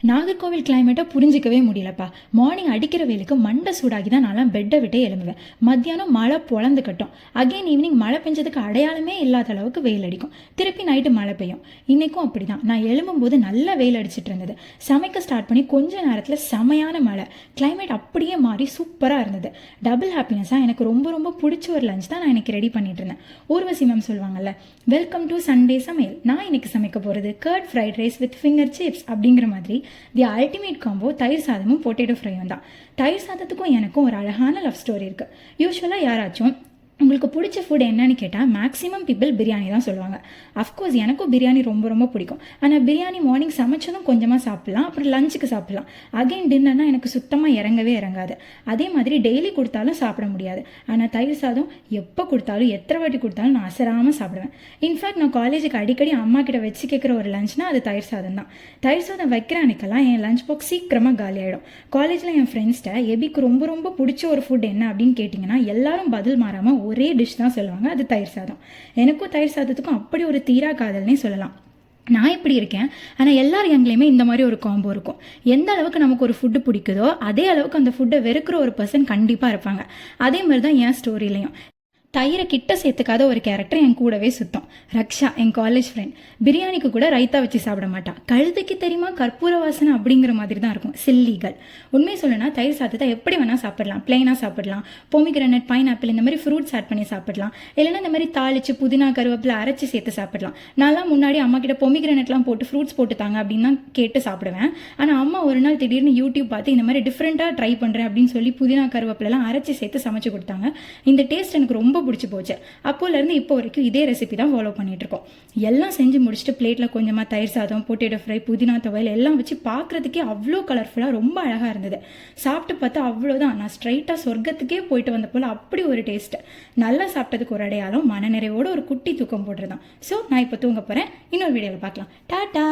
நாகர்கோவில் கிளைமேட்டை புரிஞ்சிக்கவே முடியலப்பா. மார்னிங் அடிக்கிற வெயிலுக்கு மண்டை சூடாகி தான் நான்லாம் பெட்டை விட்டே எழும்புவேன். மத்தியானம் மழை பொழந்து கட்டும். அகைன் ஈவினிங் மழை பெஞ்சதுக்கு அடையாளமே இல்லாத அளவுக்கு வெயில் அடிக்கும். திருப்பி நைட்டு மழை பெய்யும். இன்றைக்கும் அப்படி தான். நான் எழும்பும்போது நல்லா வெயில் அடிச்சிட்டு இருந்தது. சமைக்க ஸ்டார்ட் பண்ணி கொஞ்ச நேரத்தில் செமையான மழை. கிளைமேட் அப்படியே மாறி சூப்பராக இருந்தது. டபுள் ஹாப்பினஸாக எனக்கு ரொம்ப ரொம்ப பிடிச்ச ஒரு லஞ்ச் தான் நான் இன்னைக்கு ரெடி பண்ணிட்டு இருந்தேன். ஊர்வசி மேம் சொல்லுவாங்கல்ல, வெல்கம் டு சண்டே சமையல். நான் இன்னைக்கு சமைக்க போகிறது curd fried rice with finger chips அப்படிங்கிற மாதிரி தி அல்டிமேட் காம்போ தயிர் சாதமும் பொட்டேட்டோ ஃப்ரையும் தான். தயிர் சாதத்துக்கும் எனக்கும் ஒரு அழகான லவ் ஸ்டோரி இருக்குது. யூஸ்வலாக யாராச்சும் உங்களுக்கு பிடிச்ச ஃபுட் என்னன்னு கேட்டால் மேக்ஸிமம் பீப்புள் பிரியாணி தான் சொல்லுவாங்க. அஃப்கோர்ஸ் எனக்கும் பிரியாணி ரொம்ப ரொம்ப பிடிக்கும். ஆனால் பிரியாணி மார்னிங் சமைச்சதும் கொஞ்சமாக சாப்பிட்லாம், அப்புறம் லஞ்சுக்கு சாப்பிட்லாம். அகைன் டின்னர்னா எனக்கு சுத்தமாக இறங்கவே இறங்காது. அதே மாதிரி டெய்லி கொடுத்தாலும் சாப்பிட முடியாது. ஆனால் தயிர் சாதம் எப்போ கொடுத்தாலும் எத்தனை வாட்டி கொடுத்தாலும் நான் அசராமல் சாப்பிடுவேன். இன்ஃபேக்ட் நான் காலேஜுக்கு அடிக்கடி அம்மா கிட்ட வச்சு கேட்குற ஒரு லஞ்ச்னா அது தயிர் சாதம் தான். தயிர் சாதம் வைக்கிற அன்னைக்கெல்லாம் என் லஞ்ச் பாக்ஸ் சீக்கிரமாக காலி ஆகிடும். காலேஜில் என் ஃப்ரெண்ட்ஸ்கிட்ட எபிக்கு ரொம்ப ரொம்ப பிடிச்ச ஒரு ஃபுட் என்ன அப்படின்னு கேட்டிங்கன்னா எல்லாரும் பதில் மாறாமல் ஒரே டிஷ் தான் சொல்லுவாங்க, அது தயிர் சாதம். எனக்கும் தயிர் சாதத்துக்கும் அப்படி ஒரு தீரா காதல்னே சொல்லலாம். நான் இப்படி இருக்கேன், ஆனால் எல்லார் எங்கேயுமே இந்த மாதிரி ஒரு காம்போ இருக்கும். எந்த அளவுக்கு நமக்கு ஒரு ஃபுட்டு பிடிக்குதோ அதே அளவுக்கு அந்த ஃபுட்டை வெறுக்கிற ஒரு பர்சன் கண்டிப்பாக இருப்பாங்க. அதே மாதிரி தான் என் ஸ்டோரியிலையும். தயிரை கிட்ட சேர்த்துக்காத ஒரு கேரக்டர் என் கூடவே சுத்தம். ரக்ஷா, என் காலேஜ் ஃப்ரெண்ட். பிரியாணிக்கு கூட ரைத்தா வச்சு சாப்பிட மாட்டா. கழுதைக்கு தெரியுமா கற்பூர வாசனை அப்படிங்கிற மாதிரி தான் இருக்கும். சில்லிகள். உண்மையை சொல்லணும்னா தயிர் சாதத்தை எப்படி வேணால் சாப்பிடலாம். பிளெயினாக சாப்பிடலாம், பொமிகிரானட், பைனாப்பிள் இந்த மாதிரி ஃப்ரூட்ஸ் ஆட் பண்ணி சாப்பிடலாம். இல்லைன்னா இந்த மாதிரி தாளிச்சு புதினா கருவேப்பிலை அரைச்சி சேர்த்து சாப்பிடலாம். நான்லாம் முன்னாடி அம்மா கிட்ட பொமிகிரானட்லாம் போட்டு ஃப்ரூட்ஸ் போட்டு தாங்க அப்படின்னு தான் கேட்டு சாப்பிடுவேன். ஆனால் அம்மா ஒரு நாள் திடீர்னு யூடியூப் பார்த்து இந்த மாதிரி டிஃப்ரெண்ட்டாக ட்ரை பண்ணுறேன் அப்படின்னு சொல்லி புதினா கருவேப்பிலாம் அரைச்சி சேர்த்து சமைச்சு கொடுத்தாங்க. இந்த டேஸ்ட் எனக்கு ரொம்ப பிடிச்சி போச்சு. அப்போலேருந்து இப்போ வரைக்கும் இதே ரெசிபி தான் ஃபாலோ பண்ணிட்டு இருக்கோம். எல்லாம் செஞ்சு முடிச்சுட்டு பிளேட்டில் கொஞ்சமாக தயிர் சாதம், பொட்டேட்டோ ஃப்ரை, புதினா துவையல் எல்லாம் வச்சு பார்க்குறதுக்கே அவ்வளோ கலர்ஃபுல்லாக ரொம்ப அழகாக இருந்தது. சாப்பிட்டு பார்த்தா அவ்வளோதான், நான் ஸ்ட்ரைட்டாக சொர்க்கத்துக்கே போயிட்டு வந்த போல் அப்படி ஒரு டேஸ்ட்டு. நல்லா சாப்பிட்டதுக்கு ஒரு அடையாளம் மனநிறைவோடு ஒரு குட்டி தூக்கம் போடுறதான். ஸோ நான் இப்போ தூங்க போகிறேன். இன்னொரு வீடியோவில் பார்க்கலாம். டாட்டா.